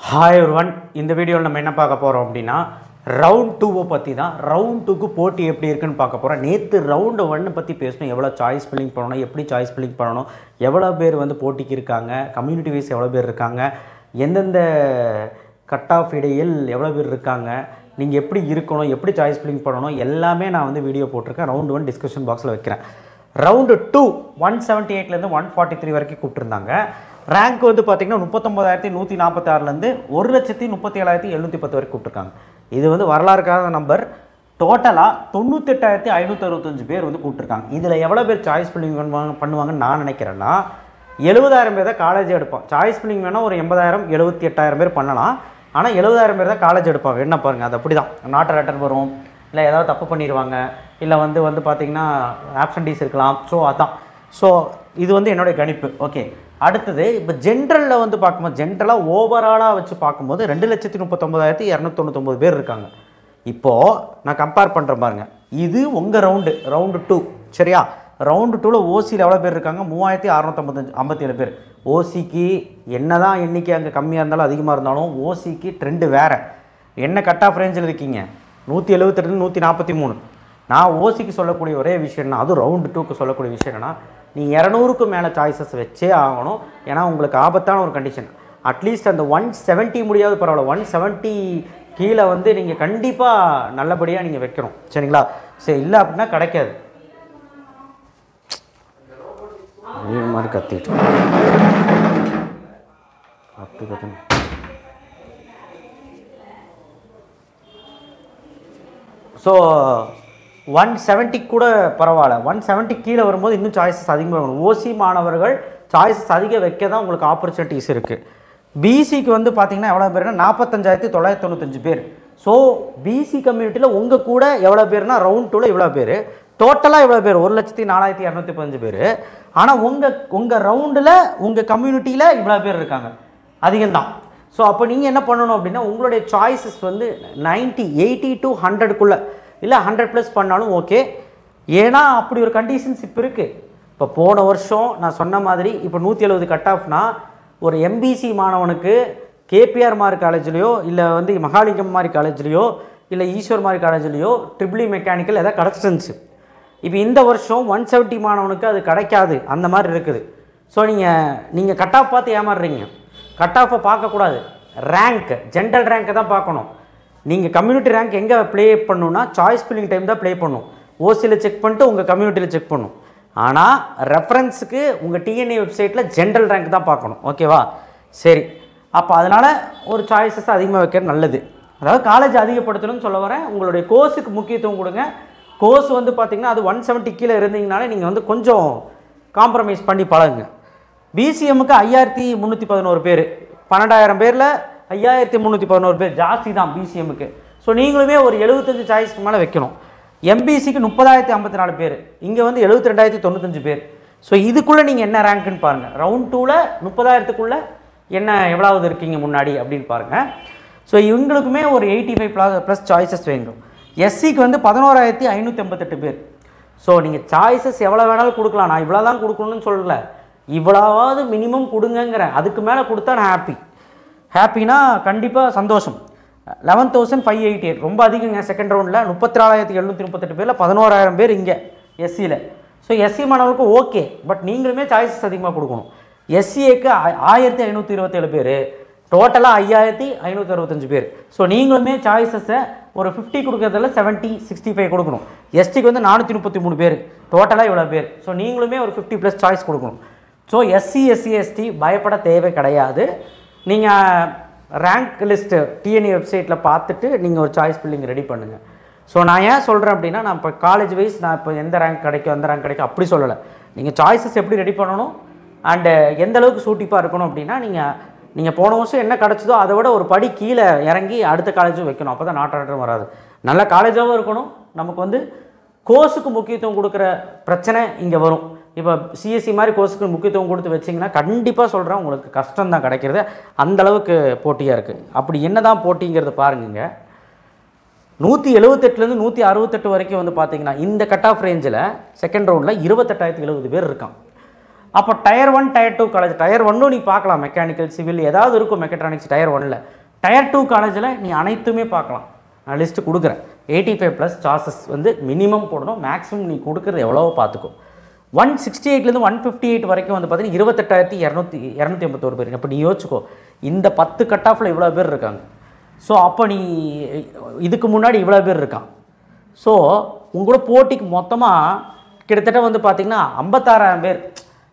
Hi everyone, இந்த வீடியோவில் நம்ம என்ன பார்க்க போகிறோம் அப்படின்னா ரவுண்ட் 2 பற்றி தான். ரவுண்ட் 2க்கு போட்டி எப்படி இருக்குன்னு பார்க்க போகிறோம். நேற்று ரவுண்டு 1 பற்றி பேசணும். எவ்வளோ சாய்ஸ் ஃபில்லிங் பண்ணணும், எப்படி சாய்ஸ் ஃபில்லிங் பண்ணணும், எவ்வளோ பேர் வந்து போட்டிக்கு இருக்காங்க, கம்யூனிட்டி வைஸ் எவ்வளோ பேர் இருக்காங்க, எந்தெந்த கட் ஆஃப் இடையில் எவ்வளோ பேர் இருக்காங்க, நீங்கள் எப்படி இருக்கணும், எப்படி சாய்ஸ் ஃபில்லிங் பண்ணணும், எல்லாமே நான் வந்து வீடியோ போட்டிருக்கேன். ரவுண்ட் 1 டிஸ்கஷன் பாக்ஸில் வைக்கிறேன். ரவுண்டு 2 178லேருந்து 143 வரைக்கும் கூப்பிட்டுருந்தாங்க. ரேங்க் வந்து பார்த்திங்கன்னா 39,146லேருந்து 1,37,710 வரைக்கும் கூப்பிட்டுருக்காங்க. இது வந்து வரலாறுக்கான நம்பர். டோட்டலாக 98,565 பேர் வந்து கூப்பிட்டுருக்காங்க. இதில் எவ்வளோ பேர் சாய்ஸ் ஃபில்லிங் பண்ணுவாங்கன்னு நான் நினைக்கிறேன்னா 70,000 பேர் தான் காலேஜ் எடுப்பான். சாய்ஸ் ஃபில்லிங் வேணால் ஒரு 80,000 78,000 பேர் பண்ணலாம். ஆனால் 70,000 பேர் தான் காலேஜ் எடுப்பாங்க. என்ன பாருங்கள், அது அப்படி தான். நாட் லெட்டர் வரும், இல்லை ஏதாவது தப்பு பண்ணிடுவாங்க, இல்லை வந்து பார்த்திங்கன்னா ஆப்சன்டீஸ் இருக்கலாம். ஸோ அதான். ஸோ இது வந்து என்னுடைய கணிப்பு. ஓகே, அடுத்தது இப்போ ஜென்ரலில் வந்து பார்க்கும்போது, ஜென்ரலாக ஓவராலாக வச்சு பார்க்கும்போது 2,39,299 பேர் இருக்காங்க. இப்போது நான் கம்பேர் பண்ணுறேன் பாருங்கள். இது உங்கள் ரவுண்டு 2 சரியா? ரவுண்டு 2ல் ஓசியில் எவ்வளோ பேர் இருக்காங்க? 3,657 பேர். ஓசிக்கு என்ன தான் எண்ணிக்கை அங்கே கம்மியாக இருந்தாலும் அதிகமாக இருந்தாலும் ஓசிக்கு ட்ரெண்டு வேறு. என்ன கட் ஆஃப் ரேஞ்சில் இருக்கீங்க? 172 143. நான் ஓசிக்கு சொல்லக்கூடிய ஒரே விஷயம்னா, அதுவும் ரவுண்டு 2க்கு சொல்லக்கூடிய விஷயம் என்னென்னா, நீ 200க்கு மேலே சாய்ஸஸ் வச்சே ஆகணும். ஏன்னா உங்களுக்கு ஆபத்தான ஒரு கண்டிஷன். அட்லீஸ்ட் அந்த 170 முடியாவது பரவாயில்ல, 170 கீழே வந்து நீங்கள் கண்டிப்பாக நல்லபடியாக நீங்கள் வைக்கணும். சரிங்களா? சரி, இல்லை அப்படின்னா கிடைக்காது. மாதிரி கத்திட்டு ஸோ 170 கூட பரவாயில்ல. 170 கீழே வரும்போது இன்னும் சாய்ஸஸ் அதிகமாக வரும். ஓசி மாணவர்கள் சாய்ஸஸ் அதிகம் வைக்க தான் உங்களுக்கு ஆப்பர்ச்சுனிட்டிஸ் இருக்குது. பிசிக்கு வந்து பார்த்திங்கன்னா எவ்வளோ பேர்னா 45,995 பேர். ஸோ பிசி கம்யூனிட்டியில் உங்கள் கூட எவ்வளோ பேர்னா ரவுண்ட் 2ல் இவ்வளோ பேர், டோட்டலாக எவ்வளோ பேர்? 1,04,215 பேர். ஆனால் உங்கள் ரவுண்டில் உங்கள் கம்யூனிட்டியில் இவ்வளோ பேர் இருக்காங்க, அதிகம்தான். ஸோ அப்போ நீங்கள் என்ன பண்ணணும் அப்படின்னா, உங்களுடைய சாய்ஸஸ் வந்து 80 to 100க்குள்ளே, இல்லை 100+ பண்ணாலும் ஓகே. ஏன்னா அப்படி ஒரு கண்டிஷன்ஸ் இப்போ இருக்குது. இப்போ போன வருஷம் நான் சொன்ன மாதிரி இப்போ 170 கட் ஆஃப்னா ஒரு எம்பிசி மாணவனுக்கு கேபிஆர் மாதிரி காலேஜ்லேயோ, இல்லை வந்து மகாலிங்கம் மாதிரி காலேஜ்லேயோ, இல்லை ஈஸ்வர் மாதிரி காலேஜ்லேயோ ட்ரிபிள் மெக்கானிக்கல் எதாவது கிடச்சிருந்துச்சு. இப்போ இந்த வருஷம் 170 மாணவனுக்கு அது கிடைக்காது, அந்த மாதிரி இருக்குது. ஸோ நீங்கள் கட் ஆஃப் பார்த்து ஏமாறுறீங்க. கட் ஆஃபை பார்க்கக்கூடாது, ரேங்க் ஜென்ரல் ரேங்க்கை தான் பார்க்கணும். நீங்கள் கம்யூனிட்டி ரேங்க் எங்கே ப்ளே பண்ணணுன்னா சாய்ஸ் ஃபில்லிங் டைம் தான் ப்ளே பண்ணணும். ஓசியில் செக் பண்ணிட்டு உங்கள் கம்யூனிட்டியில் செக் பண்ணணும். ஆனால் ரெஃபரன்ஸுக்கு உங்கள் டிஎன்ஏ வெப்சைட்டில் ஜென்ரல் ரேங்க் தான் பார்க்கணும். ஓகேவா? சரி, அப்போ அதனால் ஒரு சாய்ஸஸ் அதிகமாக வைக்கிறது நல்லது. அதாவது காலேஜ் அதிகப்படுத்தணும்னு சொல்ல வரேன். உங்களுடைய கோர்ஸுக்கு முக்கியத்துவம் கொடுங்க. கோர்ஸ் வந்து பார்த்திங்கன்னா அது 170 கீழே இருந்தீங்கனாலே நீங்கள் வந்து கொஞ்சம் காம்ப்ரமைஸ் பண்ணி பழகுங்க. பிசிஎம்முக்கு 5,311 பேர், 12,000 பேரில் 5,311 பேர் ஜாஸ்தி தான் பிசிஎம்முக்கு. ஸோ நீங்களுமே ஒரு 75 சாய்ஸ்க்கு மேலே வைக்கணும். எம்பிசிக்கு 30,054 பேர், இங்கே வந்து 72,095 பேர். ஸோ இதுக்குள்ளே நீங்கள் என்ன ரேங்க்குன்னு பாருங்கள். ரவுண்ட் 2ல் 30,000க்குள்ளே என்ன எவ்வளவு இருக்கீங்க முன்னாடி அப்படின்னு பாருங்கள். ஸோ இவங்களுக்குமே ஒரு 85+ சாய்ஸஸ் வேண்டும். எஸ்சிக்கு வந்து 11,588 பேர். ஸோ நீங்கள் சாய்ஸஸ் எவ்வளோ வேணாலும் கொடுக்கலாம். நான் இவ்வளோ தான் கொடுக்கணும்னு சொல்லலை, இவ்வளவாவது மினிமம் கொடுங்கங்கிறேன். அதுக்கு மேலே கொடுத்தா நான் ஹாப்பினா கண்டிப்பாக சந்தோஷம். 11,588 ரொம்ப அதிகங்க. செகண்ட் ரவுண்டில் 34,738 பேரில் 11,000 பேர் இங்கே எஸ்சியில். ஸோ எஸ்சி மாணவர்களுக்கு ஓகே, பட் நீங்களுமே சாய்ஸஸ் அதிகமாக கொடுக்கணும். எஸ்சிஏக்கு 1,527 பேர், டோட்டலாக 5,565 பேர். ஸோ நீங்களுமே சாய்ஸஸை ஒரு 50 கொடுக்குறதுல 70 65 கொடுக்கணும். எஸ்டிக்கு வந்து 433 பேர், டோட்டலாக இவ்வளோ பேர். ஸோ நீங்களுமே ஒரு 50+ சாய்ஸ் கொடுக்கணும். ஸோ எஸ்சி எஸ்டி பயப்பட தேவை கிடையாது. நீங்கள் ரேங்க் லிஸ்ட்டு டிஎன்ஏ வெப்சைட்டில் பார்த்துட்டு நீங்கள் ஒரு சாய்ஸ் ஃபில்லிங் ரெடி பண்ணுங்கள். ஸோ நான் ஏன் சொல்கிறேன் அப்படின்னா, நான் இப்போ காலேஜ் வைஸ் நான் இப்போ எந்த ரேங்க் கிடைக்கும் அந்த ரேங்க் கிடைக்கும் அப்படி சொல்லலை. நீங்கள் சாய்ஸஸ் எப்படி ரெடி பண்ணணும் அண்டு எந்த அளவுக்கு சூட்டிப்பாக இருக்கணும் அப்படின்னா, நீங்கள் போன வருஷம் என்ன கிடச்சதோ அதை விட ஒரு படி கீழே இறங்கி அடுத்த காலேஜும் வைக்கணும். அப்போ தான் நாட்டாட்டம் வராது. நல்ல காலேஜாகவும் இருக்கணும். நமக்கு வந்து கோர்ஸுக்கு முக்கியத்துவம் கொடுக்குற பிரச்சனை இங்கே வரும். இப்போ சிஎஸ்சி மாதிரி கோர்ஸுக்கு முக்கியத்துவம் கொடுத்து வச்சிங்கன்னா கண்டிப்பாக சொல்கிறேன், உங்களுக்கு கஷ்டம் தான் கிடைக்கிறது. அந்தளவுக்கு போட்டியாக இருக்குது. அப்படி என்ன தான் போட்டிங்கிறத பாருங்க. 178லேருந்து 168 வரைக்கும் வந்து பார்த்திங்கன்னா இந்த கட் ஆஃப் ரேஞ்சில் செகண்ட் ரவுண்டில் 28,070 பேர் இருக்கான். அப்போ டயர் 1 டயர் 2 காலேஜ், டயர் 1 நீ பார்க்கலாம், மெக்கானிக்கல் சிவில் ஏதாவது இருக்கும் மெக்கட்ரானிக்ஸ் டயர் 1ல். டயர் 2 காலேஜில் நீ அனைத்துமே பார்க்கலாம். நான் லிஸ்ட்டு கொடுக்குறேன். 85+ சார்ஜஸ் வந்து மினிமம் போடணும், மேக்ஸிமம் நீ கொடுக்குறது எவ்வளவோ பார்த்துக்கோ. 168லேருந்து 158 வரைக்கும் வந்து பார்த்தீங்கன்னா 28,281 பேர். அப்போ நீ யோசிச்சுக்கோ, இந்த 10 கட் ஆஃபில் இவ்வளோ பேர் இருக்காங்க. ஸோ அப்போ நீ இதுக்கு முன்னாடி இவ்வளோ பேர் இருக்கான். ஸோ உங்களோட போட்டிக்கு மொத்தமாக கிட்டத்தட்ட வந்து பார்த்திங்கன்னா 56,000 பேர்.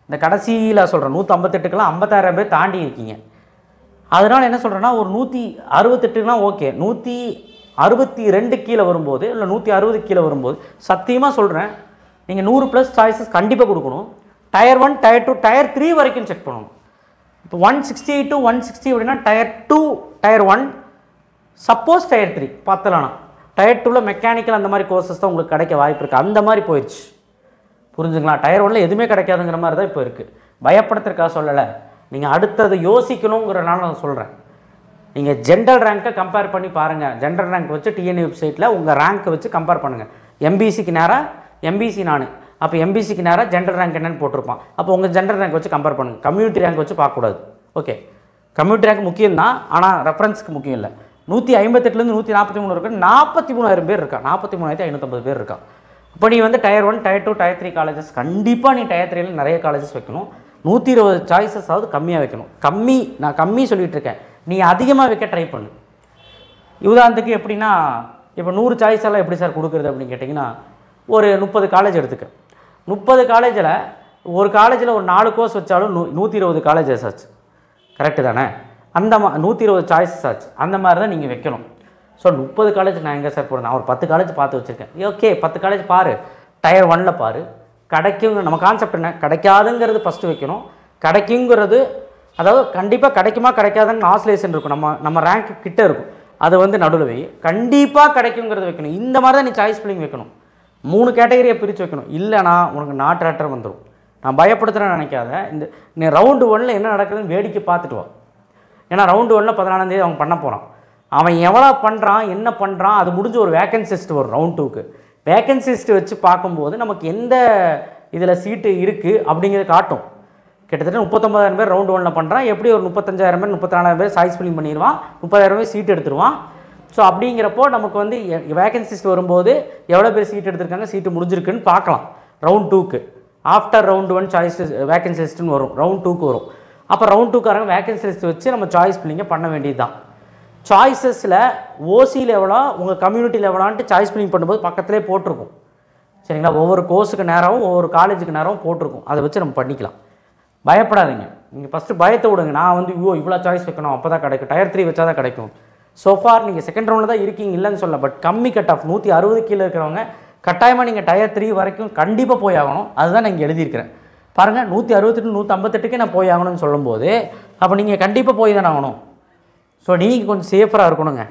இந்த கடைசியில் சொல்கிறேன் 158க்கெலாம் 56,000 பேர் தாண்டி இருக்கீங்க. அதனால் என்ன சொல்கிறேன்னா, ஒரு 168னா ஓகே, 162 கீழே வரும்போது இல்லை 160 கீழே வரும்போது சத்தியமாக சொல்கிறேன், நீங்கள் 100+ சாய்ஸஸ் கண்டிப்பாக கொடுக்கணும். டயர் 1 டயர் 2 டயர் 3 வரைக்கும் செக் பண்ணணும். இப்போ 168 to 160 அப்படின்னா டயர் 2 டயர் 1, சப்போஸ் டயர் 3 பார்த்தலாம்னா டயர் 2ல் மெக்கானிக்கல் அந்த மாதிரி கோர்சஸ் தான் உங்களுக்கு கிடைக்க வாய்ப்பு இருக்குது. அந்த மாதிரி போயிடுச்சு, புரிஞ்சுங்களா? டயர் 1ல் எதுவுமே கிடைக்காதுங்கிற மாதிரி தான் இப்போ இருக்குது. பயப்படுத்துறதுக்காக சொல்லலை, நீங்கள் அடுத்தது யோசிக்கணுங்கிறனால நான் சொல்கிறேன். நீங்கள் ஜென்ரல் ரேங்க்கை கம்பேர் பண்ணி பாருங்கள். ஜென்ரல் ரேங்க் வச்சு டிஎன்ஏ வெப்சைட்டில் உங்கள் ரேங்க்கை வச்சு கம்பேர் பண்ணுங்கள். எம்பிசிக்கு நேராக எம்பிசி நான், அப்போ எம்பிசிக்கு நேராக ஜென்ரல் ரேங்க் என்னென்னு போட்டிருப்பான். அப்போ உங்கள் ஜென்ரல் ரேங்க் வச்சு கம்பேர் பண்ணுங்கள். கம்யூனிட்டி ரேங்க் வச்சு பார்க்கக்கூடாது. ஓகே, கம்யூனிட்டி ரேங்க் முக்கியம் தான், ஆனால் ரெஃபரன்ஸுக்கு முக்கியம் இல்லை. 158லேருந்து 143 இருக்கு, 43,000 பேர் இருக்கா, 43,550 பேர் இருக்கா. இப்போ நீ வந்து டயர் 1 டயர் 2 டயர் 3 காலேஜஸ் கண்டிப்பாக நீ டயர் 3ல் நிறைய காலேஜஸ் வைக்கணும். 120 சாய்ஸஸ் ஆகுது கம்மியாக வைக்கணும். நான் கம்மி சொல்லிகிட்டு இருக்கேன், நீ அதிகமாக வைக்க ட்ரை பண்ணு. உதாரணத்துக்கு எப்படின்னா, இப்போ 100 சாய்ஸ் எல்லாம் எப்படி சார் கொடுக்குறது அப்படின்னு கேட்டிங்கன்னா, ஒரு 30 காலேஜ் எடுத்துக்க. 30 காலேஜில் ஒரு காலேஜில் ஒரு 4 கோர்ஸ் வச்சாலும் 120 காலேஜஸ் ஆச்சு. கரெக்டு தானே? அந்த 120 சாய்ஸஸ் ஆச்சு. அந்த மாதிரி தான் நீங்கள் வைக்கணும். ஸோ 30 காலேஜ் நான் எங்கே சார் போகிறேன்? நான் ஒரு 10 காலேஜ் பார்த்து வச்சுருக்கேன். ஓகே, 10 காலேஜ் பாரு, டயர் 1ல் பாரு. கிடைக்குங்க, நம்ம கான்செப்ட் என்ன, கிடைக்காதுங்கிறது ஃபஸ்ட்டு வைக்கணும். கிடைக்குங்கிறது அதாவது கண்டிப்பாக கிடைக்குமா கிடைக்காதுன்னு ஆஸ்லேஷன் இருக்கும், நம்ம ரேங்க் கிட்டே இருக்கும். அதை வந்து நடுவில் வை. கண்டிப்பாக கிடைக்குங்கிறது வைக்கணும். இந்த மாதிரி தான் நீ சாய்ஸ் ஃபில்லிங் வைக்கணும். 3 கேட்டகரியை பிரித்து வைக்கணும். இல்லைனா உனக்கு நாட் ரேட்டர் வந்துடும். நான் பயப்படுத்துகிறேன்னு நினைக்காத. நீ ரவுண்டு 1ல் என்ன நடக்குதுன்னு வேடிக்கை பார்த்துட்டு வா. ஏன்னா ரவுண்டு 1ல் 14ஆம் தேதி அவன் பண்ண போகிறான். அவன் எவ்வளோ பண்ணுறான், என்ன பண்ணுறான், அது முடிஞ்சு ஒரு வேக்கன்சி லிஸ்ட் வரும். ரவுண்ட் 2க்கு வேக்கன்சி லிஸ்ட் வச்சு பார்க்கும்போது நமக்கு எந்த இதில் சீட்டு இருக்குது அப்படிங்கிறது காட்டும். கிட்டத்தட்ட 39,000 பேர் ரவுண்டு 1ல் பண்ணுறான். எப்படி ஒரு 35,000 பேர் 34,000 பேர் சாய்ஸ் ஃபில்லிங் பண்ணிடுவான், 30,000 பேர் சீட் எடுத்துருவான். ஸோ அப்படிங்கிறப்போ நமக்கு வந்து வேக்கன்சி லிஸ்ட் வரும்போது எவ்வளோ பேர் சீட் எடுத்திருக்காங்க, சீட்டு முடிஞ்சிருக்குன்னு பார்க்கலாம். ரவுண்ட் 2க்கு ஆஃப்டர் ரவுண்டு 1 சாய்ஸ் வேக்கன்சி லிஸ்ட்டுன்னு வரும், ரவுண்ட் 2க்கு வரும். அப்போ ரவுண்ட் 2க்காரங்க வேக்கன்சி லிஸ்ட் வச்சு நம்ம சாய்ஸ் ஃபில்லிங்கை பண்ண வேண்டியது தான். சாய்ஸஸில் ஓசியில் எவ்வளோ, உங்கள் கம்யூனிட்டியில் எவ்வளோன்ட்டு சாய்ஸ் ஃபில்லிங் பண்ணும்போது பக்கத்திலே போட்டிருக்கும். சரிங்களா? ஒவ்வொரு கோர்ஸுக்கு நேரமும் ஒவ்வொரு காலேஜுக்கு நேரமும் போட்டிருக்கும். அதை வச்சு நம்ம பண்ணிக்கலாம். பயப்படாதீங்க. நீங்கள் ஃபஸ்ட்டு பயத்தை விடுங்க. நான் வந்து இவ்வளோ சாய்ஸ் வைக்கணும் அப்போ தான் கிடைக்கும், டயர் 3 வச்சா தான் கிடைக்கும். சோஃபார் நீங்கள் செகண்ட் ரவுண்டில் தான் இருக்கீங்க, இல்லைன்னு சொல்ல. பட் கம்மி கட் ஆஃப் 160 கீழே இருக்கிறவங்க கட்டாயமாக நீங்கள் டயர் 3 வரைக்கும் கண்டிப்பாக போய் ஆகணும். அதுதான் நான் இங்கே எழுதியிருக்கிறேன் பாருங்கள். 168 158க்கே நான் போய் ஆகணும்னு சொல்லும்போது அப்போ நீங்கள் கண்டிப்பாக போய் தானே ஆகணும். ஸோ நீங்கள் கொஞ்சம் சேஃபராக இருக்கணுங்க.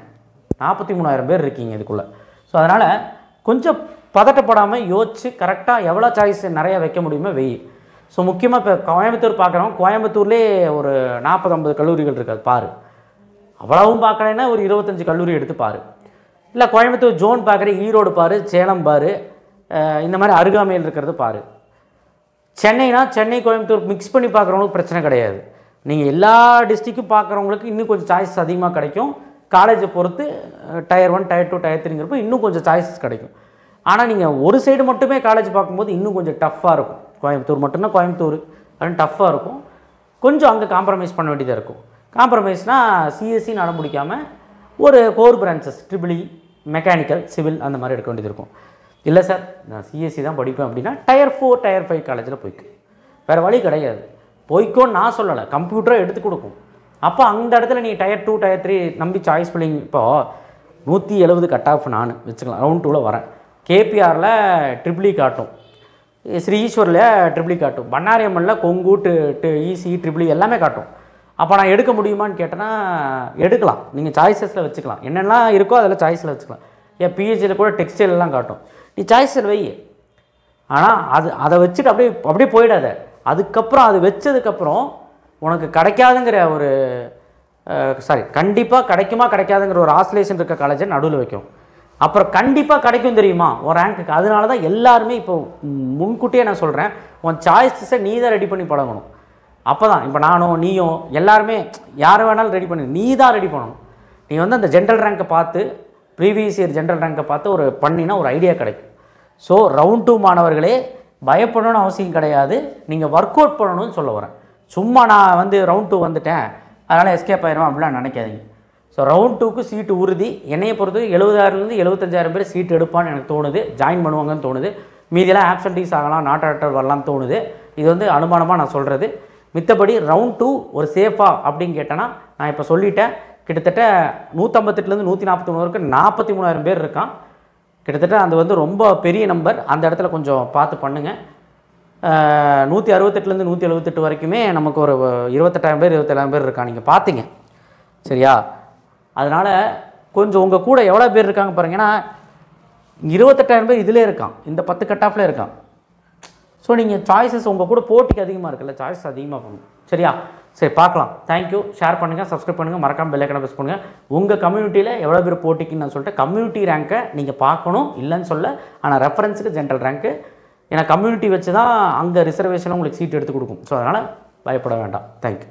43,000 பேர் இருக்கீங்க இதுக்குள்ளே. ஸோ அதனால் கொஞ்சம் பதட்டப்படாமல் யோசிச்சு கரெக்டாக எவ்வளோ சாய்ஸ் நிறையா வைக்க முடியுமோ வெய். ஸோ முக்கியமாக இப்போ கோயம்புத்தூர் பார்க்குறோம். கோயம்புத்தூர்லேயே ஒரு 40-50 கல்லூரிகள் இருக்காது பாரு. அவ்வளவும் பார்க்கலைன்னா ஒரு 25 கல்லூரி எடுத்து பாரு. இல்லை கோயம்புத்தூர் ஜோன் பார்க்குற, ஈரோடு பாரு, சேலம் பாரு, இந்த மாதிரி அருகாமையில் இருக்கிறது பாரு. சென்னைனா சென்னை கோயம்புத்தூர் மிக்ஸ் பண்ணி பார்க்குறவங்களுக்கு பிரச்சனை கிடையாது. நீங்கள் எல்லா டிஸ்ட்ரிக்டும் பார்க்குறவங்களுக்கு இன்னும் கொஞ்சம் சாய்ஸ் அதிகமாக கிடைக்கும். காலேஜை பொறுத்து டயர் 1 டயர் 2 டயர் 3ங்கிறப்போ இன்னும் கொஞ்சம் சாய்ஸஸ் கிடைக்கும். ஆனால் நீங்கள் ஒரு சைடு மட்டுமே காலேஜ் பார்க்கும்போது இன்னும் கொஞ்சம் டஃப்பாக இருக்கும். கோயம்புத்தூர் மட்டும்னா கோயம்புத்தூர் அது டஃப்பாக இருக்கும். கொஞ்சம் அங்கே காம்ப்ரமைஸ் பண்ண வேண்டியதாக இருக்கும். காம்ப்ரமைஸ்னால் சிஎஸ்சி நட முடிக்காமல் ஒரு core branches triple E, mechanical, civil அந்த மாதிரி எடுக்க வேண்டியது இருக்கும். இல்லை சார் நான் சிஎஸ்சி தான் படிப்பேன் அப்படின்னா டயர் 4 டயர் 5 காலேஜில் போய்க்கு. வேறு வழி கிடையாது. போய்க்கோன்னு நான் சொல்லலை, கம்ப்யூட்டரை எடுத்து கொடுக்கும். அப்போ அந்த இடத்துல நீ டயர் 2 டயர் 3 நம்பி சாய்ஸ் ஃபில்லிங். இப்போது 170 கட் ஆஃப் நான் வச்சுக்கலாம், ரவுண்ட் 2ல் வரேன். கேபிஆரில் ட்ரிபிள் இ காட்டும், ஸ்ரீ ஈஸ்வரில் ட்ரிபிள் இ காட்டும், பண்ணாரியம்மனில் கொங்கு இசி ட்ரிபிள் இ எல்லாமே காட்டும். அப்போ நான் எடுக்க முடியுமான்னு கேட்டேன்னா எடுக்கலாம். நீங்கள் சாய்ஸஸில் வச்சுக்கலாம், என்னெல்லாம் இருக்கோ அதில் சாய்ஸில் வச்சுக்கலாம். ஏன் பிஹெச்சியில் கூட டெக்ஸ்டைலெலாம் காட்டும், நீ சாய்ஸில் வை. ஆனால் அதை வச்சுட்டு அப்படியே போயிடாத. அதுக்கப்புறம் அது வச்சதுக்கப்புறம் உனக்கு கிடைக்காதுங்கிற ஒரு கண்டிப்பாக கிடைக்குமா கிடைக்காதுங்கிற ஒரு ஆஸ்லேஷன் இருக்க காலேஜை நடுவில் வைக்கும். அப்புறம் கண்டிப்பாக கிடைக்கும் தெரியுமா ஒரு ரேங்க்குக்கு. அதனால தான் எல்லாருமே இப்போ முன்கூட்டியே நான் சொல்கிறேன், உன் சாய்ஸஸை நீ தான் ரெடி பண்ணி பழகணும். அப்போ தான் இப்போ நானும் நீயும் எல்லாருமே யார் வேணாலும் ரெடி பண்ணி நீ தான் ரெடி பண்ணணும். நீ வந்து அந்த ஜென்ரல் ரேங்கை பார்த்து ப்ரீவியஸ் இயர் ஜென்ரல் ரேங்கை பார்த்து ஒரு பண்ணினா ஒரு ஐடியா கிடைக்கும். ஸோ ரவுண்ட் 2 மாணவர்களே பயப்படணும்னு அவசியம் கிடையாது, நீங்கள் ஒர்க் அவுட் பண்ணணும்னு சொல்ல வரேன். சும்மா நான் வந்து ரவுண்ட் 2 வந்துட்டேன் அதனால் எஸ்கேப் ஆயிடுவேன் அப்படிலாம் நினைக்காதீங்க. ஸோ ரவுண்ட் 2க்கு சீட்டு உறுதி. என்னையை பொறுத்து 70,000 75,000 பேர் சீட்டு எடுப்பான்னு எனக்கு தோணுது, ஜாயின் பண்ணுவாங்கன்னு தோணுது. மீதியெல்லாம் ஆப்சன்டீஸ் ஆகலாம், நாட் ஆக்டர் வரலாம்னு தோணுது. இது வந்து அனுமானமாக நான் சொல்கிறது. மித்தபடி ரவுண்ட் 2 ஒரு சேஃபாக அப்படின்னு கேட்டேன்னா நான் இப்போ சொல்லிட்டேன். கிட்டத்தட்ட 158 141 வரைக்கும் 43,000 பேர் இருக்கான். கிட்டத்தட்ட அது வந்து ரொம்ப பெரிய நம்பர். அந்த இடத்துல கொஞ்சம் பார்த்து பண்ணுங்கள். 168 178 வரைக்குமே நமக்கு ஒரு 28,000 பேர் 27,000 பேர் இருக்கான், நீங்கள் பார்த்தீங்க சரியா. அதனால் கொஞ்சம் உங்கள் கூட எவ்வளோ பேர் இருக்காங்க பாருங்க. ஏன்னா 28,000 பேர் இதிலே இருக்கான், இந்த 10 கட் ஆஃப்ல இருக்கான். ஸோ நீங்கள் சாய்ஸஸ் உங்கள் கூட போட்டிக்கு அதிகமாக இருக்குல்ல, சாய்ஸ் அதிகமாக பண்ணணும் சரியா. சரி பார்க்கலாம். தேங்க்யூ. ஷேர் பண்ணுங்கள், சப்ஸ்கிரைப் பண்ணுங்கள், மறக்காமல் பெல் ஐக்கானை ப்ரெஸ் பண்ணுங்கள். உங்கள் கம்யூனிட்டியில் எவ்வளோ பேர் போட்டிக்குன்னு நான் சொல்லிட்டு கம்யூனிட்டி ரேங்க்கை நீங்கள் பார்க்கணும் இல்லைன்னு சொல்ல. ஆனால் ரெஃபரன்ஸுக்கு ஜென்ரல் ரேங்க்கு, ஏன்னா கம்யூனிட்டி வச்சு தான் அங்கே ரிசர்வேஷனில் உங்களுக்கு சீட் எடுத்து கொடுக்கும். ஸோ அதனால் பயப்பட வேண்டாம். தேங்க்யூ.